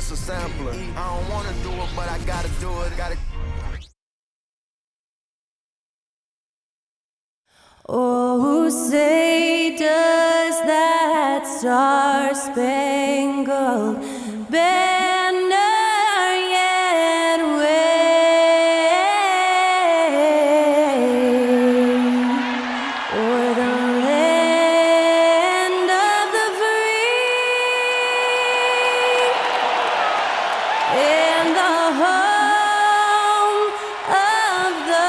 just a sampler. I don't wanna do it, but I gotta do it. Oh, say does that star-spangled banner yet wave o'er the land of the free and the home of the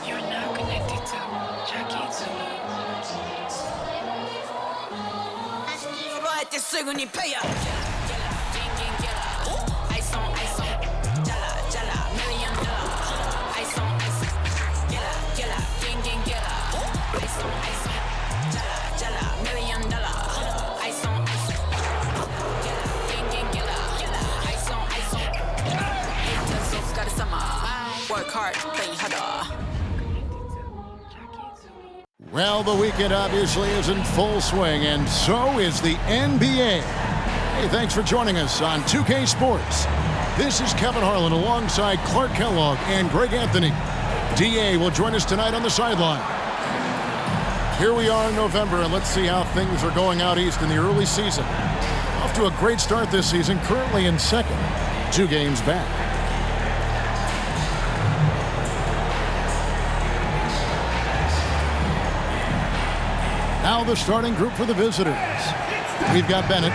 You're now connected to Jackie Zulu. Bryant según y paya. Work hard, play harder. Well, the weekend obviously is in full swing, and so is the NBA. Hey, thanks for joining us on 2K Sports. This is Kevin Harlan alongside Clark Kellogg and Greg Anthony. DA will join us tonight on the sideline. Here we are in November, and let's see how things are going out east in the early season. Off to a great start this season, currently in second, 2 games back. Now the starting group for the visitors. We've got Bennett.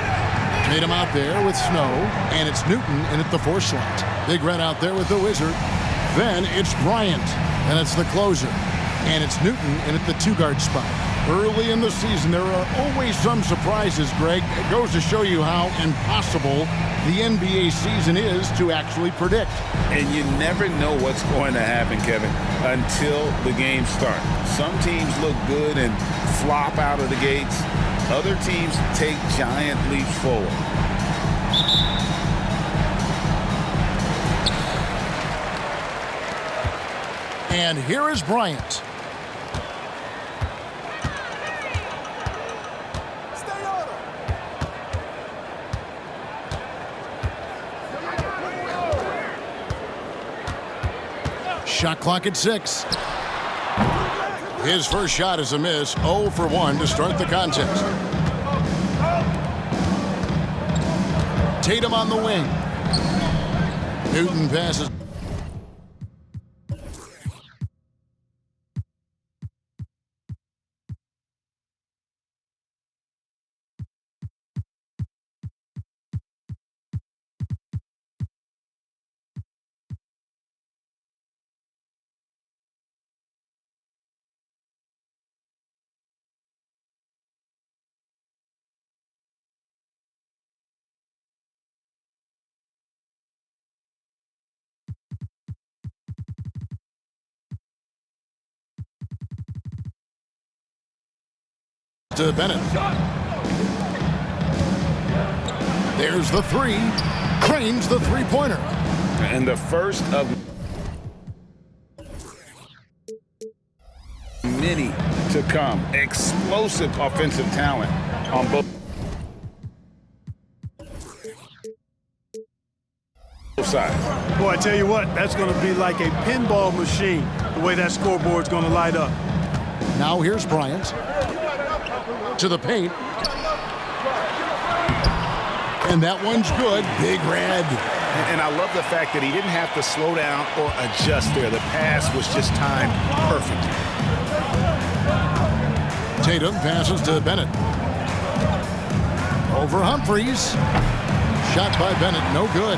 Tatum out there with Snow, and it's Newton in at the 4 slot. Big Red out there with the Wizard. Then it's Bryant, and it's the closer. And it's Newton in at the 2-guard spot. Early in the season, there are always some surprises, Greg. It goes to show you how impossible the NBA season is to actually predict. And you never know what's going to happen, Kevin, until the games start. Some teams look good and flop out of the gates. Other teams take giant leaps forward. And here is Bryant. Shot clock at 6. His first shot is a miss. 0 for 1 to start the contest. Tatum on the wing. Newton passes. To Bennett. There's the 3. Cranes the 3-pointer. And the first of many to come. Explosive offensive talent on both sides. Boy, I tell you what, that's going to be like a pinball machine, the way that scoreboard's going to light up. Now here's Bryant. To the paint. And that one's good. Big Red. And I love the fact that he didn't have to slow down or adjust there. The pass was just timed perfectly. Tatum passes to Bennett. Over Humphries. Shot by Bennett, no good.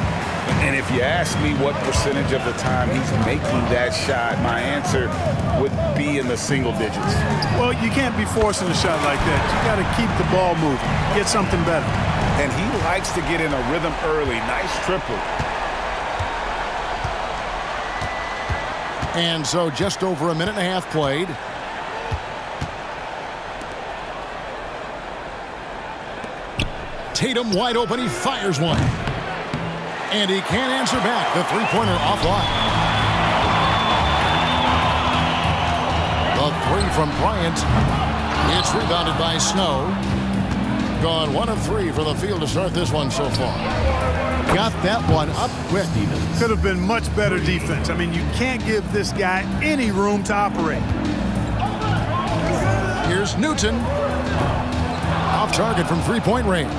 And if you ask me what percentage of the time he's making that shot, my answer would be in the single digits. Well, you can't be forcing a shot like that. You got to keep the ball moving, get something better. And he likes to get in a rhythm early. Nice triple. And so just over a minute and a half played. Tatum wide open. He fires one. And he can't answer back. The three-pointer offline. The three from Bryant. It's rebounded by Snow. Gone 1 of 3 for the field to start this one so far. Got that one up quick. Could have been much better defense. I mean, you can't give this guy any room to operate. Here's Newton. Off target from three-point range.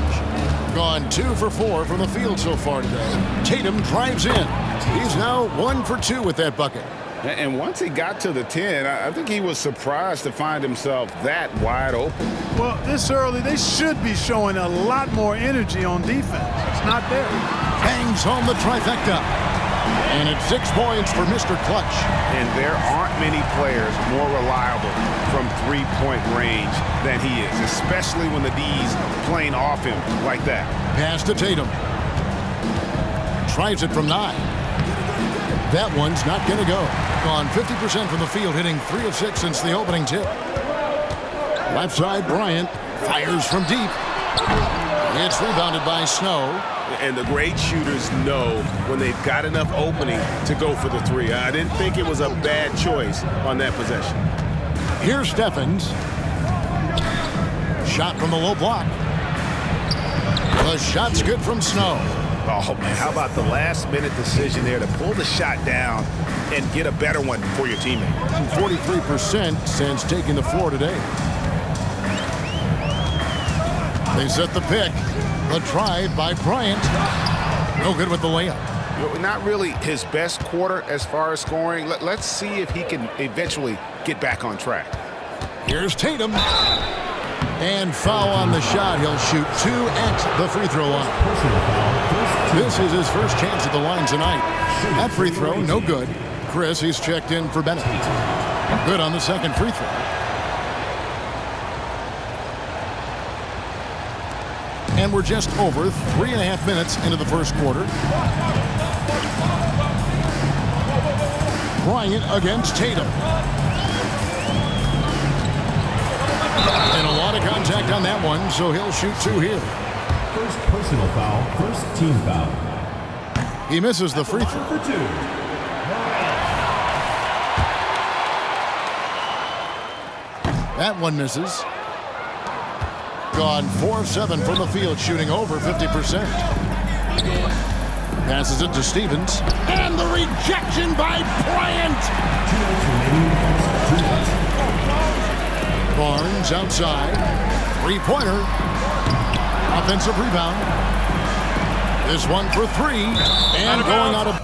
Gone 2 for 4 from the field so far today. Tatum drives in. He's now 1 for 2 with that bucket. And once he got to the 10, I think he was surprised to find himself that wide open. Well, this early, they should be showing a lot more energy on defense. It's not there. Bangs home the trifecta. And it's 6 points for Mr. Clutch. And there aren't many players more reliable from three-point range than he is, especially when the D's playing off him like that. Pass to Tatum. Tries it from 9. That one's not going to go. Gone 50% from the field, hitting 3 of 6 since the opening tip. Left side, Bryant fires from deep. It's rebounded by Snow. And the great shooters know when they've got enough opening to go for the 3. I didn't think it was a bad choice on that possession. Here's Steffens. Shot from the low block. The shot's good from Snow. Oh, man, how about the last-minute decision there to pull the shot down and get a better one for your teammate? 43% since taking the floor today. They set the pick. The drive by Bryant. No good with the layup. Not really his best quarter as far as scoring. Let's see if he can eventually get back on track. Here's Tatum. And foul on the shot. He'll shoot 2 at the free throw line. This is his first chance at the line tonight. That free throw, no good. Chris, he's checked in for Bennett. Good on the second free throw. And we're just over 3.5 minutes into the first quarter. Bryant against Tatum. And a lot of contact on that one, so he'll shoot 2 here. First personal foul, first team foul. He misses the free throw. For 2. That one misses. Gone 4 of 7 from the field, shooting over 50%. Passes it to Stevens. And the rejection by Bryant. 2 minutes remaining. 2 minutes. Barnes outside. Three-pointer. Offensive rebound. This one for 3. And going out of...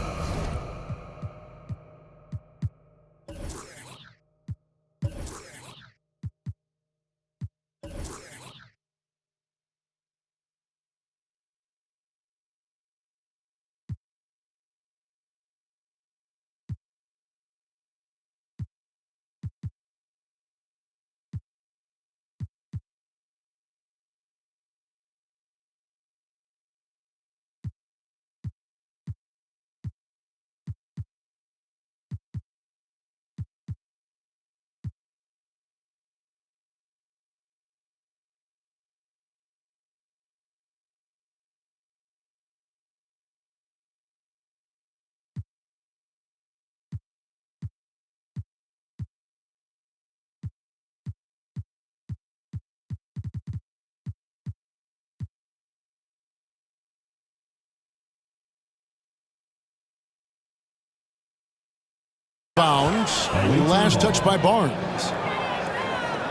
bounds. Last touch by Barnes.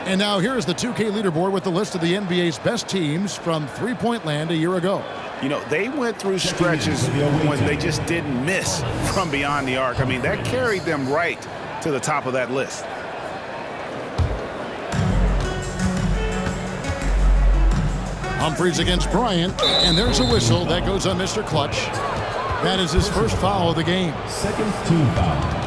And now here's the 2K leaderboard with the list of the NBA's best teams from three-point land a year ago. You know, they went through stretches when they just didn't miss from beyond the arc. I mean, that carried them right to the top of that list. Humphries against Bryant, and there's a whistle. That goes on Mr. Clutch. That is his first foul of the game. Second team foul.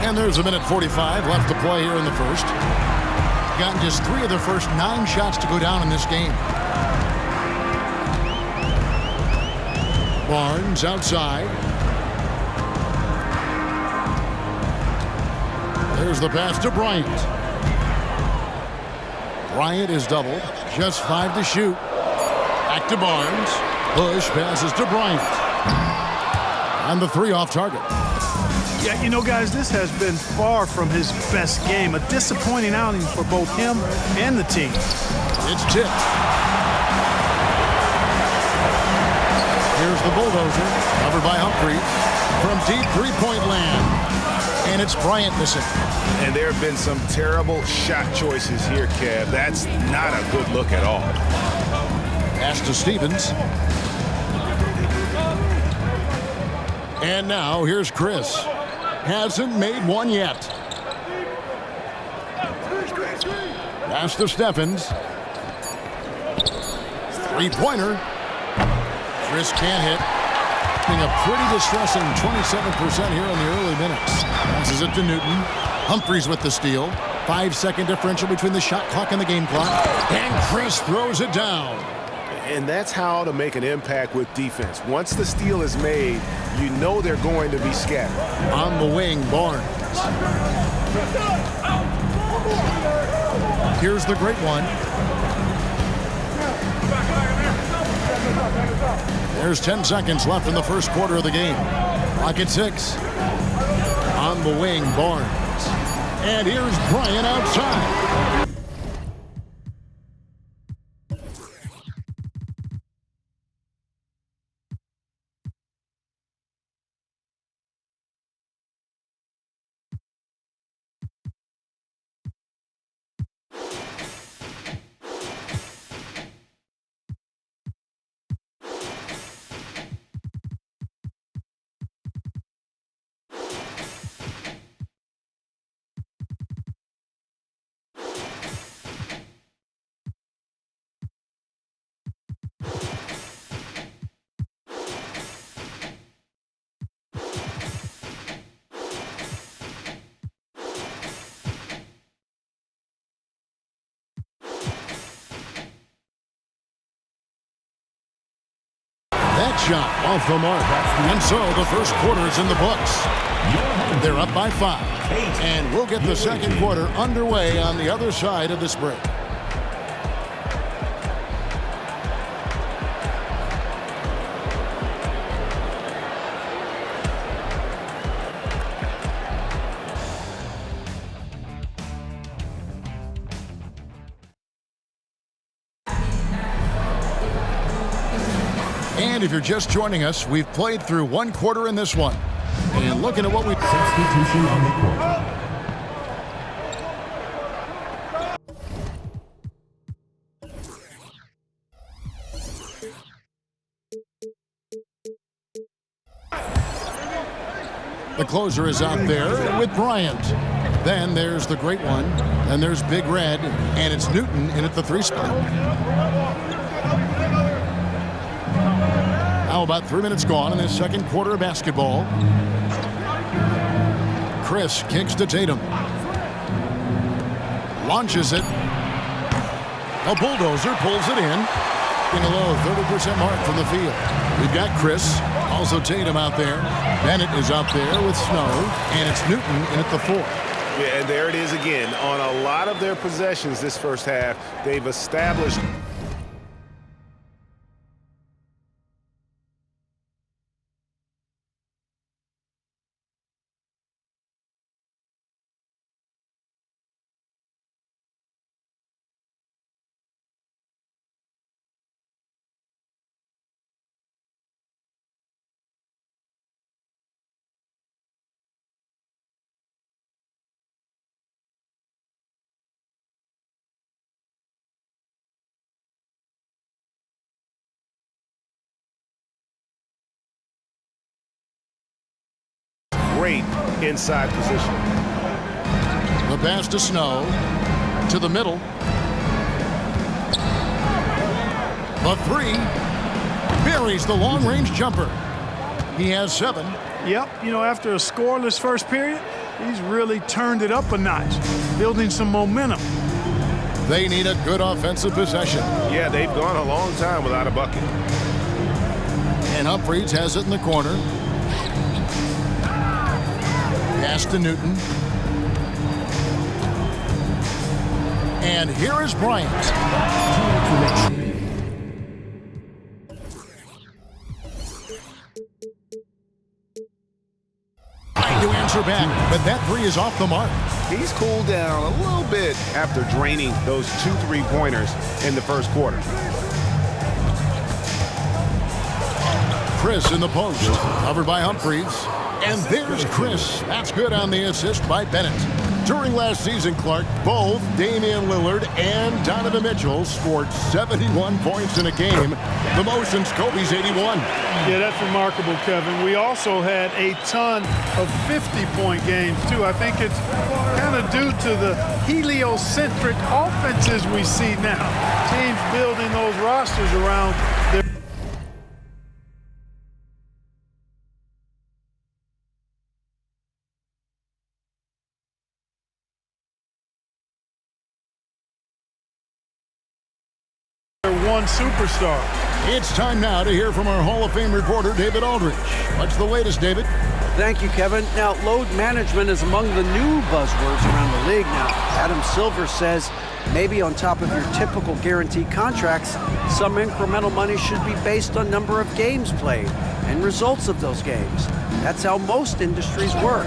And there's 1:45 left to play here in the first. Gotten just 3 of their first 9 shots to go down in this game. Barnes outside. There's the pass to Bryant. Bryant is doubled. Just 5 to shoot. Back to Barnes. Bush passes to Bryant. And the 3 off target. Yeah, you know, guys, this has been far from his best game. A disappointing outing for both him and the team. It's tipped. Here's the bulldozer, covered by Humphries. From deep three-point land. And it's Bryant missing. And there have been some terrible shot choices here, Kev. That's not a good look at all. Pass to Stevens. And now here's Chris. Hasn't made one yet. Pass to Steffens. Three-pointer. Chris can't hit. Being a pretty distressing 27% here in the early minutes. Passes it to Newton. Humphries with the steal. 5-second differential between the shot clock and the game clock. And Chris throws it down. And that's how to make an impact with defense. Once the steal is made, you know they're going to be scattered. On the wing, Barnes. Here's the great one. There's 10 seconds left in the first quarter of the game. Clock at 6. On the wing, Barnes. And here's Bryant outside. That shot off the mark. And so the first quarter is in the books. They're up by 5. And we'll get the second quarter underway on the other side of this break. And if you're just joining us, we've played through one quarter in this one. And looking at what we... Substitution on the court. The closer is out there with Bryant. Then there's the great one. Then there's Big Red. And it's Newton in at the 3 spot. Now about 3 minutes gone in this second quarter of basketball. Chris kicks to Tatum. Launches it. A bulldozer pulls it in a low 30% mark from the field. We've got Chris, also Tatum out there. Bennett is out there with Snow, and it's Newton in at the 4. Yeah, and there it is again. On a lot of their possessions this first half, they've established... Great inside position. The pass to Snow. To the middle. The 3. Buries the long-range jumper. He has 7. Yep, you know, after a scoreless first period, he's really turned it up a notch, building some momentum. They need a good offensive possession. Yeah, they've gone a long time without a bucket. And Humphries has it in the corner. Pass to Newton. And here is Bryant. Trying to answer back, but that three is off the mark. He's cooled down a little bit after draining those 2 3-pointers in the first quarter. Chris in the post, covered by Humphries. And there's Chris. That's good on the assist by Bennett. During last season, Clark, both Damian Lillard and Donovan Mitchell scored 71 points in a game, the most since Kobe's 81. Yeah, that's remarkable, Kevin. We also had a ton of 50-point games, too. I think it's kind of due to the heliocentric offenses we see now. Teams building those rosters around their one superstar. It's time now to hear from our Hall of Fame reporter, David Aldridge. What's the latest, David? Thank you, Kevin. Now, load management is among the new buzzwords around the league now. Adam Silver says maybe on top of your typical guaranteed contracts, some incremental money should be based on number of games played and results of those games. That's how most industries work.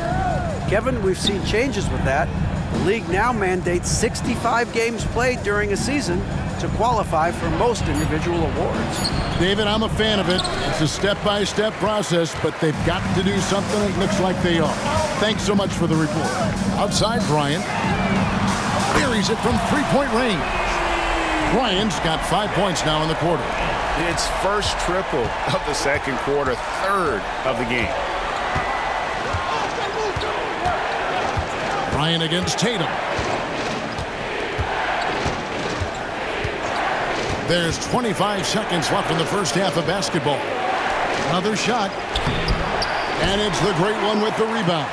Kevin, we've seen changes with that. The league now mandates 65 games played during a season to qualify for most individual awards. David, I'm a fan of it. It's a step-by-step process, but they've got to do something. It looks like they are. Thanks so much for the report. Outside, Bryant buries it from three-point range. Bryant's got 5 points now in the quarter. It's first triple of the second quarter, third of the game. Bryant against Tatum. There's 25 seconds left in the first half of basketball. Another shot. And it's the Great One with the rebound.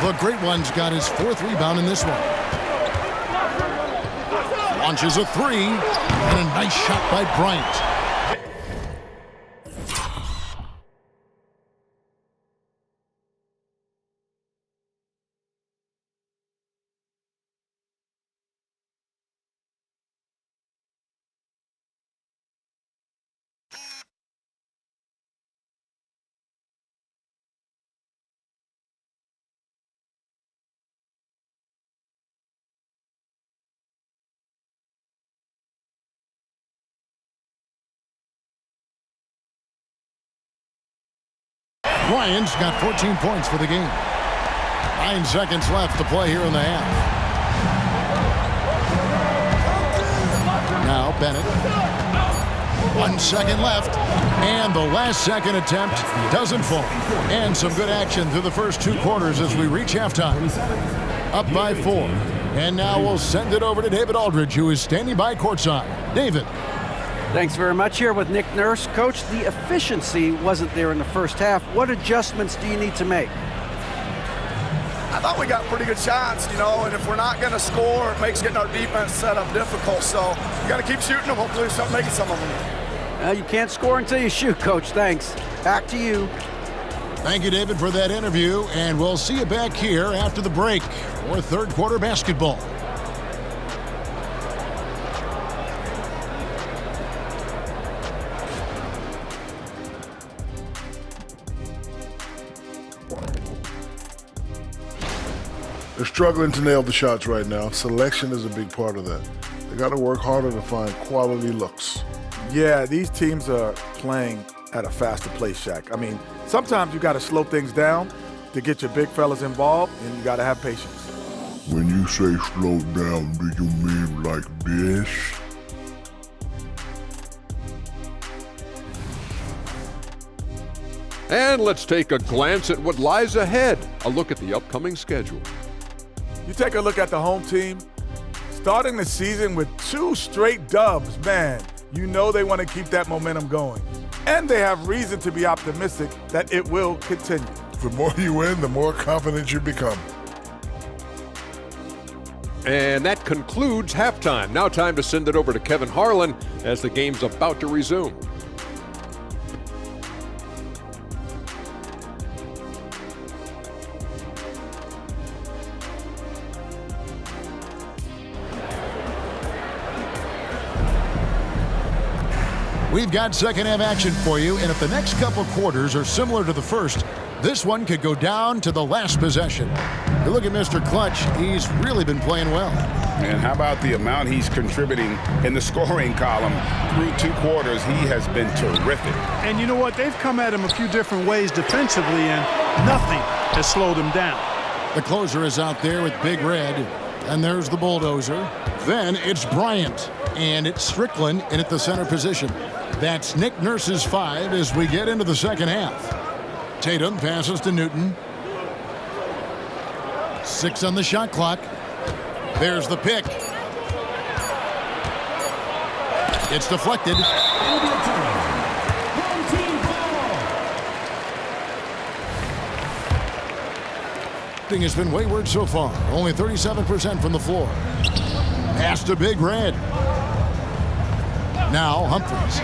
The Great One's got his 4th rebound in this one. Launches a 3. And a nice shot by Bryant. Bryant's got 14 points for the game. 9 seconds left to play here in the half. Now Bennett. 1 second left. And the last second attempt doesn't fall. And some good action through the first 2 quarters as we reach halftime. Up by 4. And now we'll send it over to David Aldridge, who is standing by courtside. David. Thanks very much. Here with Nick Nurse. Coach, the efficiency wasn't there in the first half. What adjustments do you need to make? I thought we got pretty good shots, and if we're not going to score, it makes getting our defense set up difficult. So you got to keep shooting them. Hopefully we start making some of them. You can't score until you shoot, Coach. Thanks. Back to you. Thank you, David, for that interview. And we'll see you back here after the break for third quarter basketball. They're struggling to nail the shots right now. Selection is a big part of that. They got to work harder to find quality looks. Yeah, these teams are playing at a faster pace, Shaq. I mean, sometimes you got to slow things down to get your big fellas involved, and you got to have patience. When you say slow down, do you mean like this? And let's take a glance at what lies ahead. A look at the upcoming schedule. You take a look at the home team, starting the season with 2 straight dubs, man, you know they want to keep that momentum going. And they have reason to be optimistic that it will continue. The more you win, the more confident you become. And that concludes halftime. Now time to send it over to Kevin Harlan as the game's about to resume. We've got second half action for you, and if the next couple quarters are similar to the first, this one could go down to the last possession. You look at Mr. Clutch, he's really been playing well. And how about the amount he's contributing in the scoring column? Through 2 quarters, he has been terrific. And you know what? They've come at him a few different ways defensively, and nothing has slowed him down. The closer is out there with Big Red, and there's the bulldozer. Then it's Bryant, and it's Strickland in at the center position. That's Nick Nurse's 5 as we get into the second half. Tatum passes to Newton. 6 on the shot clock. There's the pick. It's deflected. Shooting has been wayward so far. Only 37% from the floor. Pass to Big Red. Now Humphries.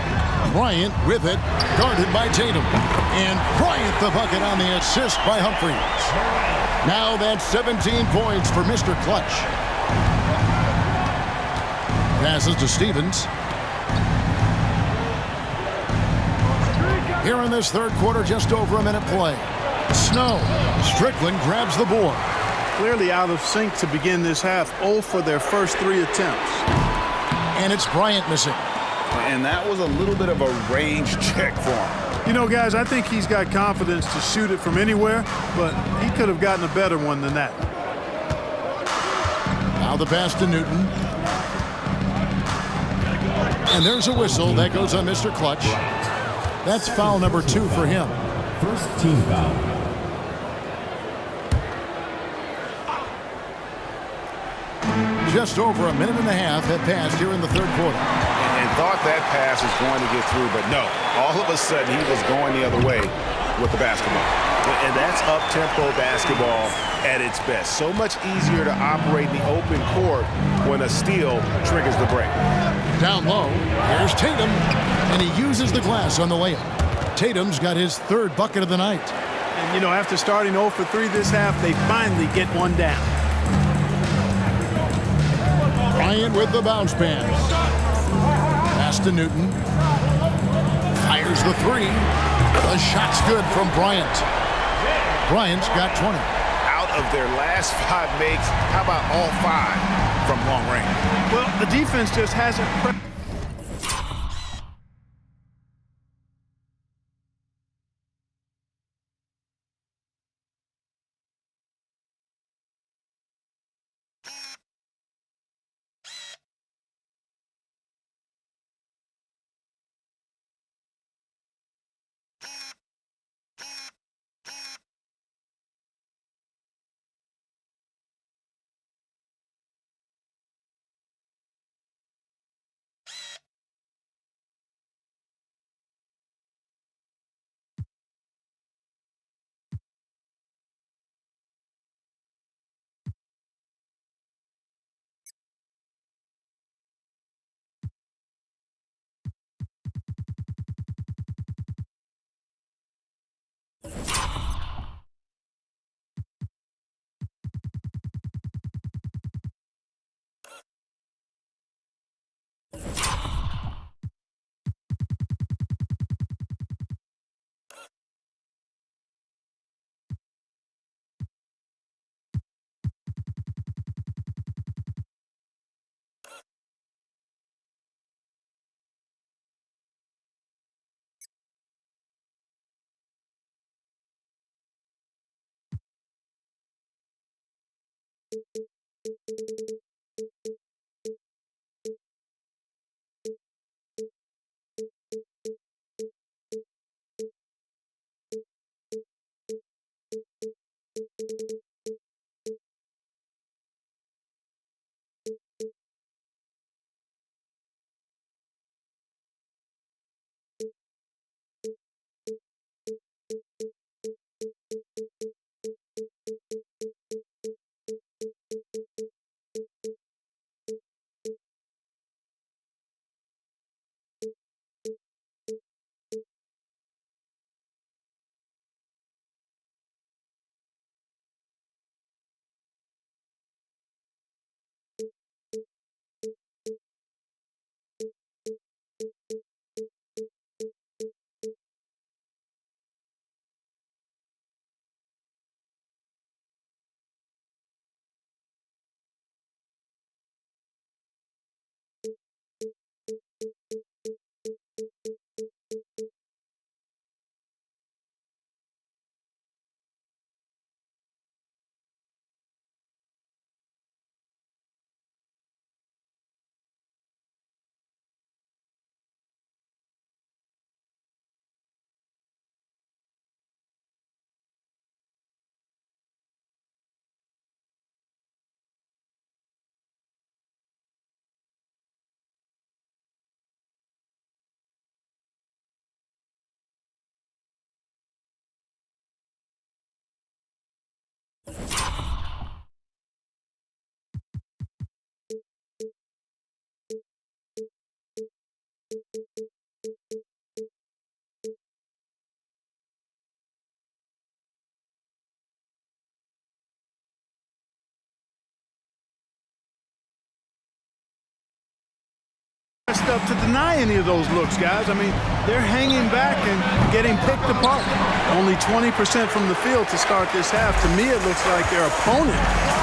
Bryant with it. Guarded by Tatum. And Bryant the bucket on the assist by Humphries. Now that's 17 points for Mr. Clutch. Passes to Stevens. Here in this third quarter, just over a minute play. Snow. Strickland grabs the board. Clearly out of sync to begin this half. 0 for their first 3 attempts. And it's Bryant missing. And that was a little bit of a range check for him. You know, guys, I think he's got confidence to shoot it from anywhere, but he could have gotten a better one than that. Now the pass to Newton. And there's a whistle that goes on Mr. Clutch. That's foul number 2 for him. First team foul. Just over a minute and a half had passed here in the third quarter. And thought that pass was going to get through, but no. All of a sudden, he was going the other way with the basketball. And that's up-tempo basketball at its best. So much easier to operate in the open court when a steal triggers the break. Down low, here's Tatum, and he uses the glass on the layup. Tatum's got his 3rd bucket of the night. And, you know, after starting 0 for 3 this half, they finally get one down. Bryant with the bounce pass. Pass to Newton. Fires the 3. The shot's good from Bryant. Bryant's got 20. Out of their last 5 makes, how about all 5 from long range? Well, the defense just hasn't... up to deny any of those looks, guys. I mean, they're hanging back and getting picked apart. Only 20% from the field to start this half. To me, it looks like their opponent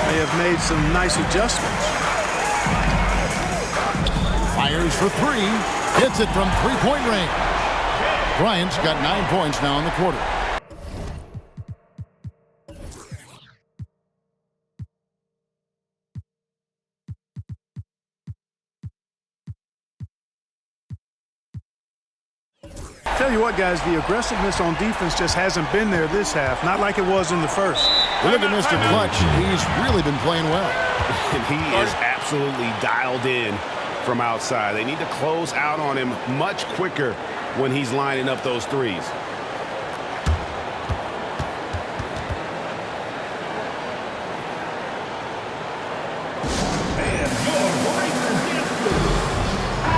may have made some nice adjustments. Fires for three. Hits it from three-point range. Bryant's got 9 points now in the quarter. Tell you what, guys, the aggressiveness on defense just hasn't been there this half. Not like it was in the first. Look at Mr. Clutch. He's really been playing well. And he is absolutely dialed in from outside. They need to close out on him much quicker when he's lining up those threes.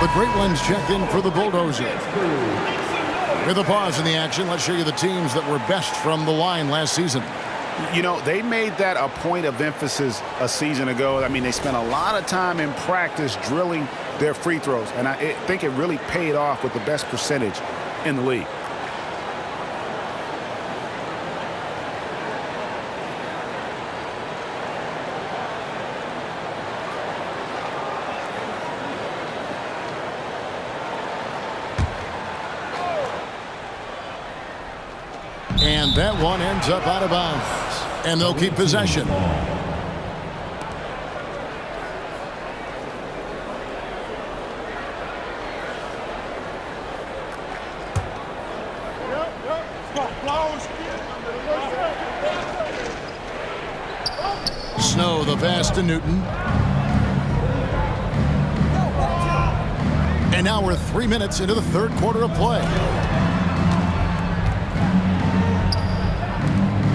The Great Ones check in for the Bulldozers. With a pause in the action, let's show you the teams that were best from the line last season. You know, they made that a point of emphasis a season ago. I mean, they spent a lot of time in practice drilling their free throws, and I think it really paid off with the best percentage in the league. And that one ends up out of bounds. And they'll keep possession. Snow the pass to Newton. And now we're 3 minutes into the third quarter of play.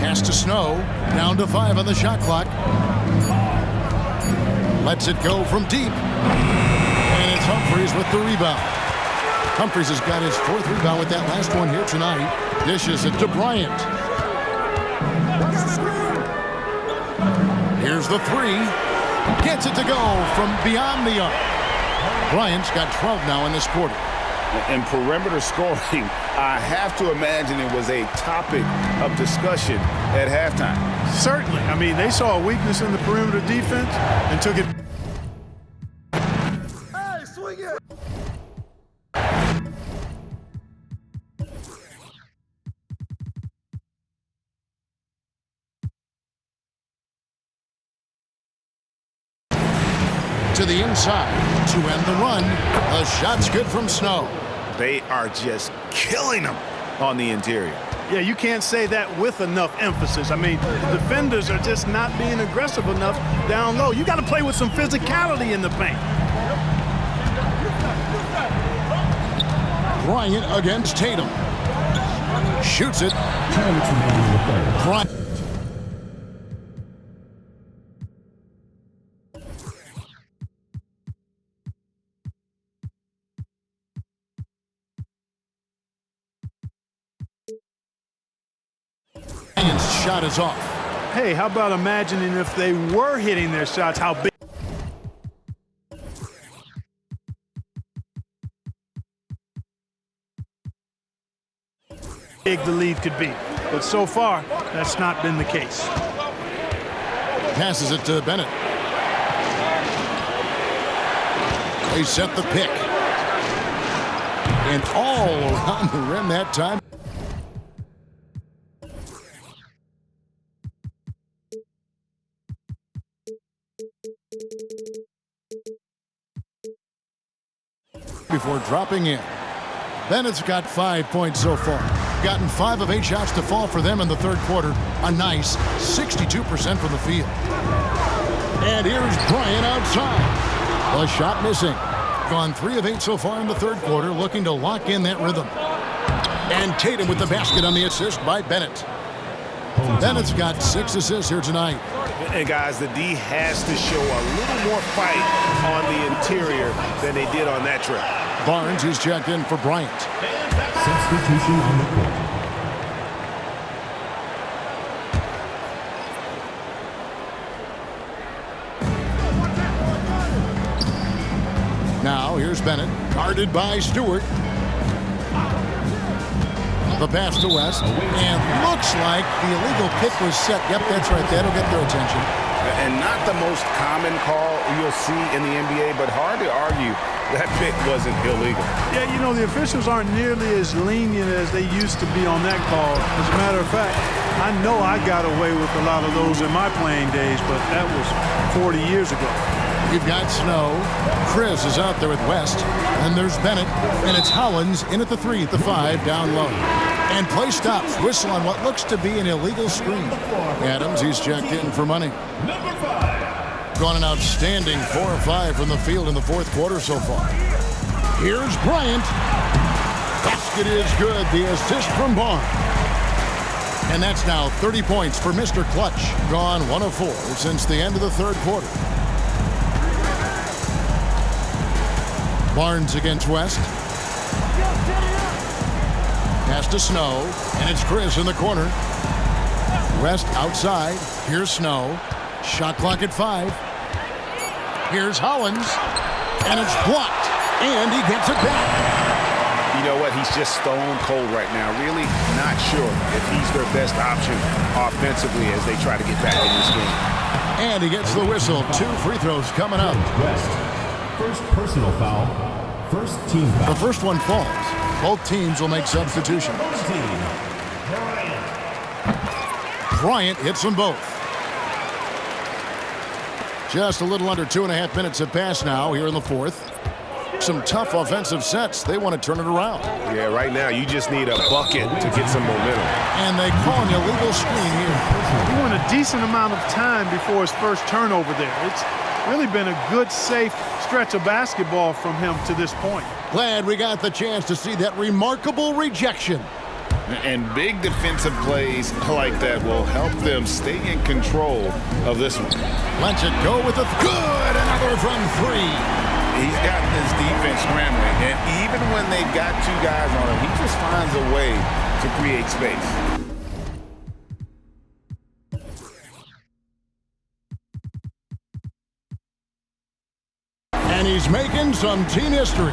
Pass to Snow, down to 5 on the shot clock. Lets it go from deep. And it's Humphries with the rebound. Humphries has got his 4th rebound with that last one here tonight. Dishes it to Bryant. Here's the 3. Gets it to go from beyond the arc. Bryant's got 12 now in this quarter. And perimeter scoring, I have to imagine it was a topic of discussion at halftime. Certainly. I mean, they saw a weakness in the perimeter defense and took it. Hey, swing it! To the inside to end the run. The shot's good from Snow. They are just killing them on the interior. Yeah, you can't say that with enough emphasis. I mean, the defenders are just not being aggressive enough down low. You got to play with some physicality in the paint. Bryant against Tatum. Shoots it. Bryant. Bryant's shot is off. Hey, how about imagining if they were hitting their shots, how big the lead could be. But so far, that's not been the case. Passes it to Bennett. They set the pick. And all around the rim that time. Before dropping in. Bennett's got 5 points so far. Gotten 5 of 8 shots to fall for them in the third quarter. A nice 62% from the field. And here's Bryant outside. The shot missing. Gone 3 of 8 so far in the third quarter, looking to lock in that rhythm. And Tatum with the basket on the assist by Bennett. Bennett's got 6 assists here tonight. And guys, the D has to show a little more fight on the interior than they did on that trip. Barnes is checked in for Bryant. Substitution on the court. Now here's Bennett Guarded by Stewart. The pass to West. And looks like the illegal kick was set. Yep, that's right. That'll get their attention. And not the most common call you'll see in the NBA, but hard to argue that pick wasn't illegal. Yeah, you know, the officials aren't nearly as lenient as they used to be on that call. As a matter of fact, I know I got away with a lot of those in my playing days, but that was 40 years ago. You've got Snow. Chris is out there with West. And there's Bennett. And it's Hollins in at the 3 at the 5 down low. And play stops. Whistle on what looks to be an illegal screen. Adams, he's checked in for money. Gone an outstanding 4 or 5 from the field in the fourth quarter so far. Here's Bryant. Basket is good. The assist from Barnes. And that's now 30 points for Mr. Clutch. Gone 1 of 4 since the end of the third quarter. Barnes against West. Pass to Snow, and it's Chris in the corner. West outside. Here's Snow. Shot clock at 5. Here's Hollins, and it's blocked, and he gets it back. You know what? He's just stone cold right now. Really not sure if he's their best option offensively as they try to get back in this game. And he gets the whistle. 2 free throws coming up. West. First personal foul. First team foul. The first one falls. Both teams will make substitutions. Bryant hits them both. Just a little under 2.5 minutes have passed now here in the fourth. Some tough offensive sets. They want to turn it around. Yeah, right now you just need a bucket to get some momentum. And they call an illegal screen here. He went a decent amount of time before his first turnover there. It's really been a good, safe stretch of basketball from him to this point. Glad we got the chance to see that remarkable rejection. And big defensive plays like that will help them stay in control of this one. Lets it go with a good. Another from 3. He's gotten his defense scrambling, and even when they've got 2 guys on him, he just finds a way to create space. And he's making some team history.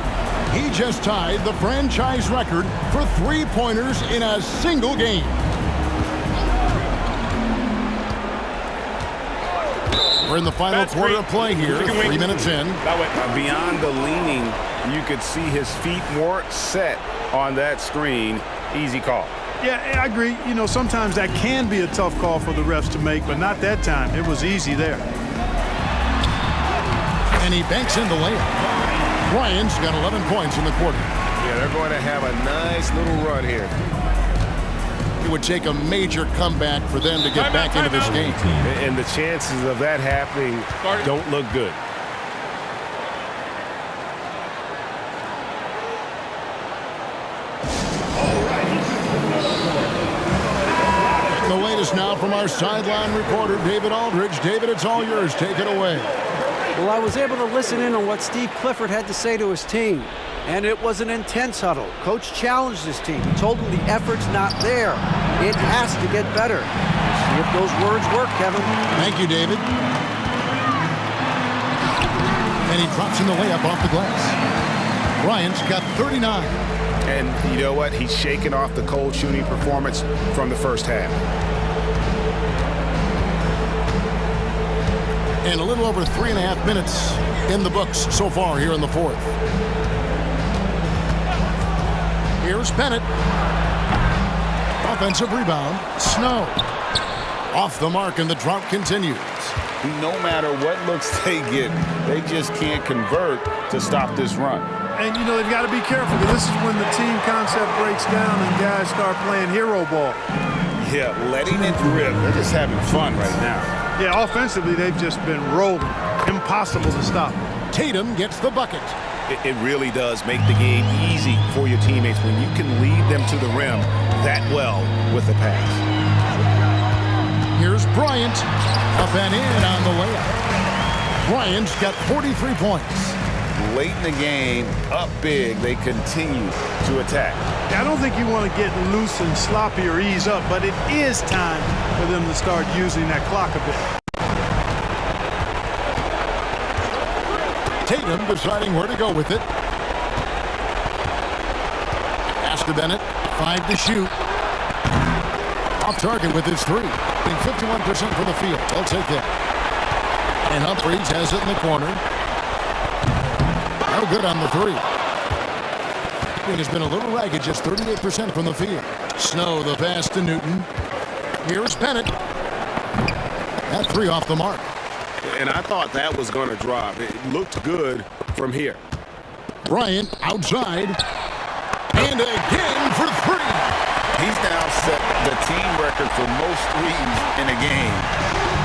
He just tied the franchise record for 3-pointers in a single game. We're in the final quarter of play here, 3 minutes in. Beyond the leaning, you could see his feet more set on that screen. Easy call. Yeah, I agree. You know, sometimes that can be a tough call for the refs to make, but not that time. It was easy there. And he banks in the layup. Bryant's got 11 points in the quarter. Yeah, they're going to have a nice little run here. It would take a major comeback for them to get back into this game. And the chances of that happening don't look good. The latest now from our sideline reporter, David Aldridge. David, it's all yours. Take it away. Well, I was able to listen in on what Steve Clifford had to say to his team, and it was an intense huddle. Coach challenged his team. He told them the effort's not there. It has to get better. See if those words work, Kevin. Thank you, David. And he drops in the layup off the glass. Bryant's got 39. And you know what? He's shaking off the cold shooting performance from the first half. And a little over 3.5 minutes in the books so far here in the fourth. Here's Bennett. Offensive rebound. Snow. Off the mark, and the drought continues. No matter what looks they get, they just can't convert to stop this run. And, you know, they've got to be careful, because this is when the team concept breaks down and guys start playing hero ball. Yeah, letting it rip. They're just having fun right now. Yeah, offensively, they've just been rolling. Impossible to stop. Tatum gets the bucket. It really does make the game easy for your teammates when you can lead them to the rim that well with the pass. Here's Bryant. Up and in on the layup. Bryant's got 43 points. Late in the game, up big, they continue to attack. I don't think you want to get loose and sloppy or ease up, but it is time for them to start using that clock a bit. Tatum deciding where to go with it. to Bennett. 5 to shoot. Off target with his 3. Being 51% from the field. They'll take that. And Humphries has it in the corner. No good on the 3. It has been a little ragged, just 38% from the field. Snow, the pass to Newton. Here's Bennett. That 3 off the mark. And I thought that was going to drop. It looked good from here. Bryant outside. And again for 3. He's now set the team record for most threes in a game.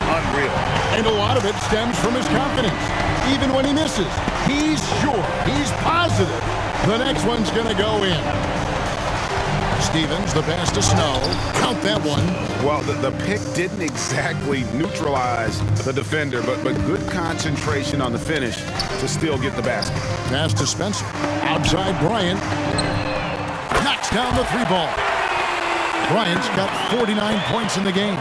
Unreal. And a lot of it stems from his confidence. Even when he misses, he's sure, he's positive the next one's going to go in. Stevens, the pass to Snow. Count that one. Well, the pick didn't exactly neutralize the defender, but good concentration on the finish to still get the basket. Pass to Spencer. Outside Bryant. Knocks down the 3 ball. Bryant's got 49 points in the game.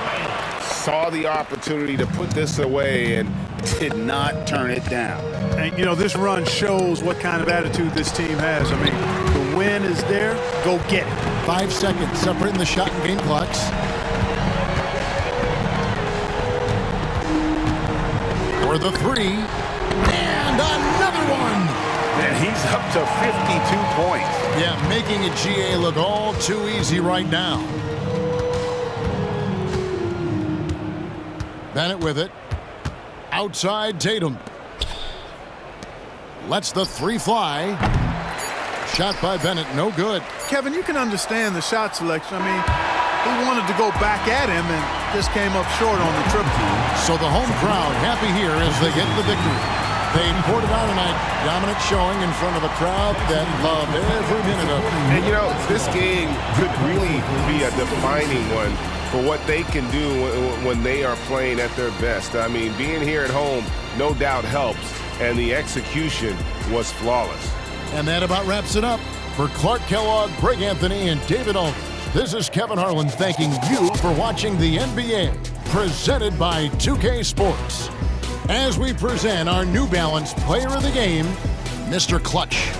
Saw the opportunity to put this away and did not turn it down. And, you know, this run shows what kind of attitude this team has. I mean, the win is there. Go get it. 5 seconds separating the shot and game clocks. For the 3. And another one. And he's up to 52 points. Yeah, making a GA look all too easy right now. Bennett with it. Outside Tatum. Lets the 3 fly. Shot by Bennett, no good. Kevin, you can understand the shot selection. I mean, he wanted to go back at him and just came up short on the triple. So the home crowd happy here as they get the victory. They poured it out tonight. Dominant showing in front of a crowd that loved every minute of it. And, you know, this game could really be a defining one for what they can do when they are playing at their best. I mean, being here at home no doubt helps, and the execution was flawless. And that about wraps it up. For Clark Kellogg, Greg Anthony, and David Aldridge, this is Kevin Harlan thanking you for watching the NBA, presented by 2K Sports. As we present our New Balance Player of the Game, Mr. Clutch.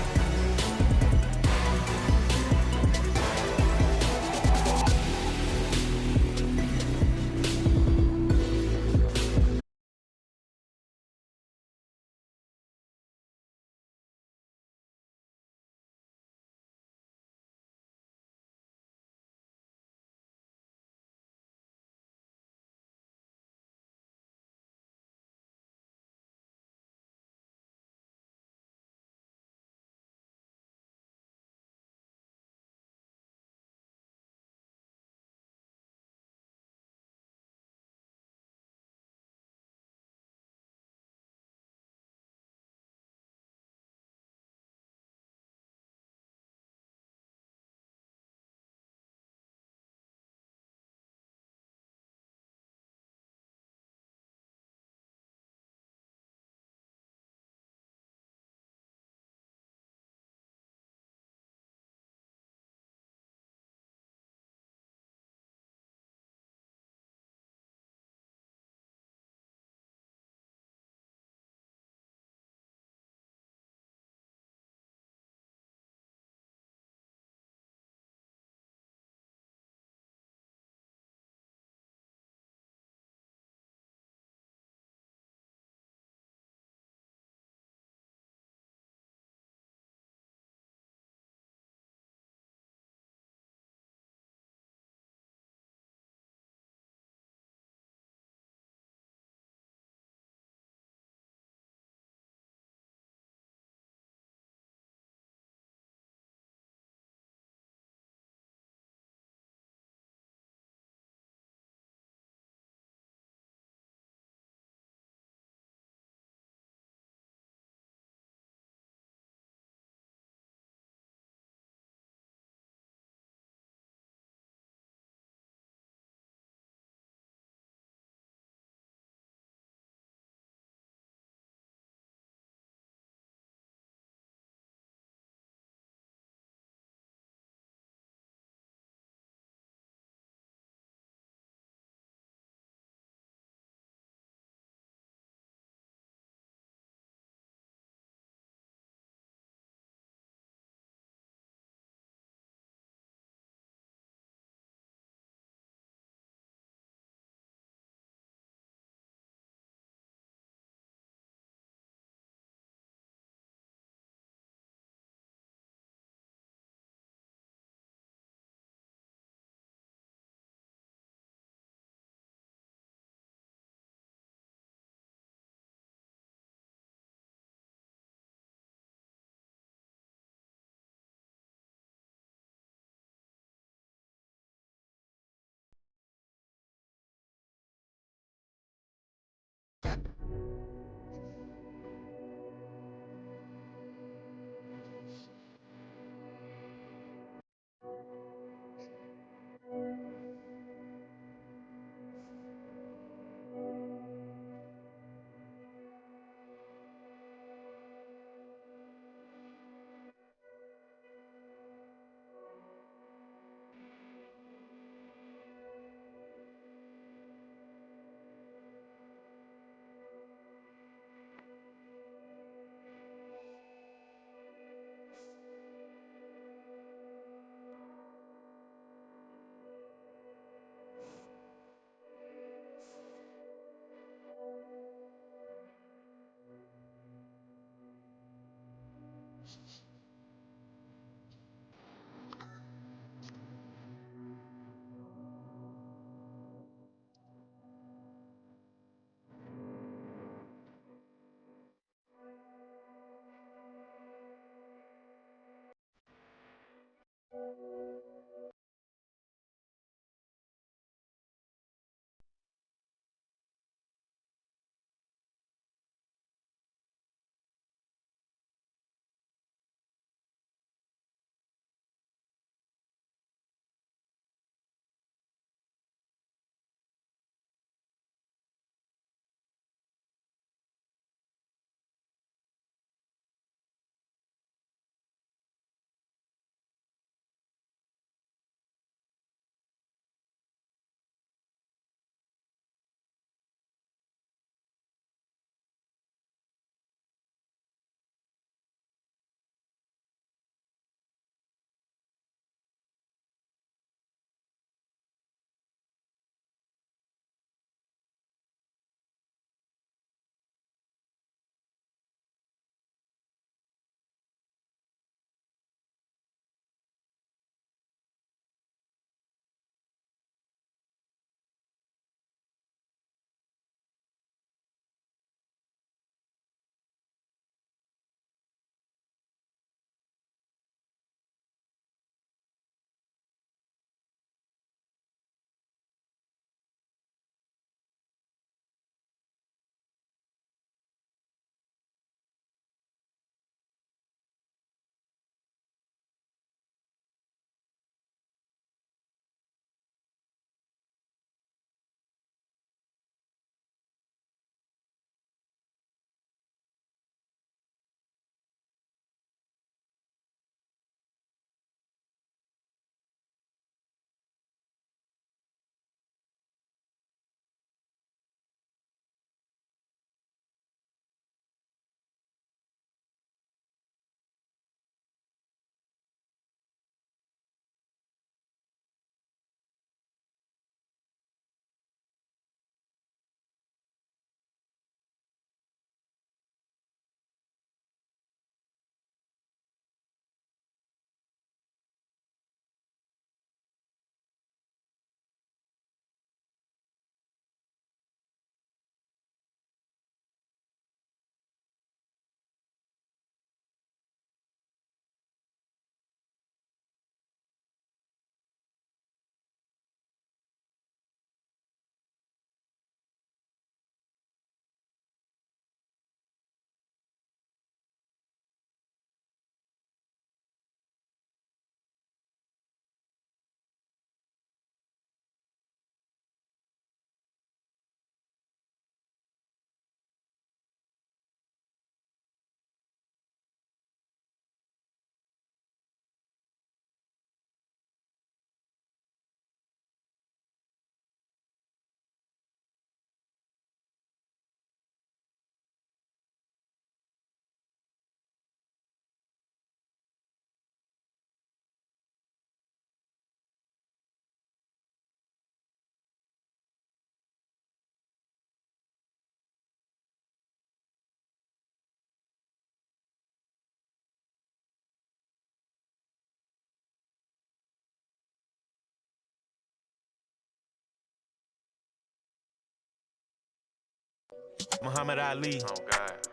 Muhammad Ali.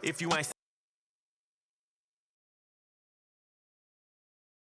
If you ain't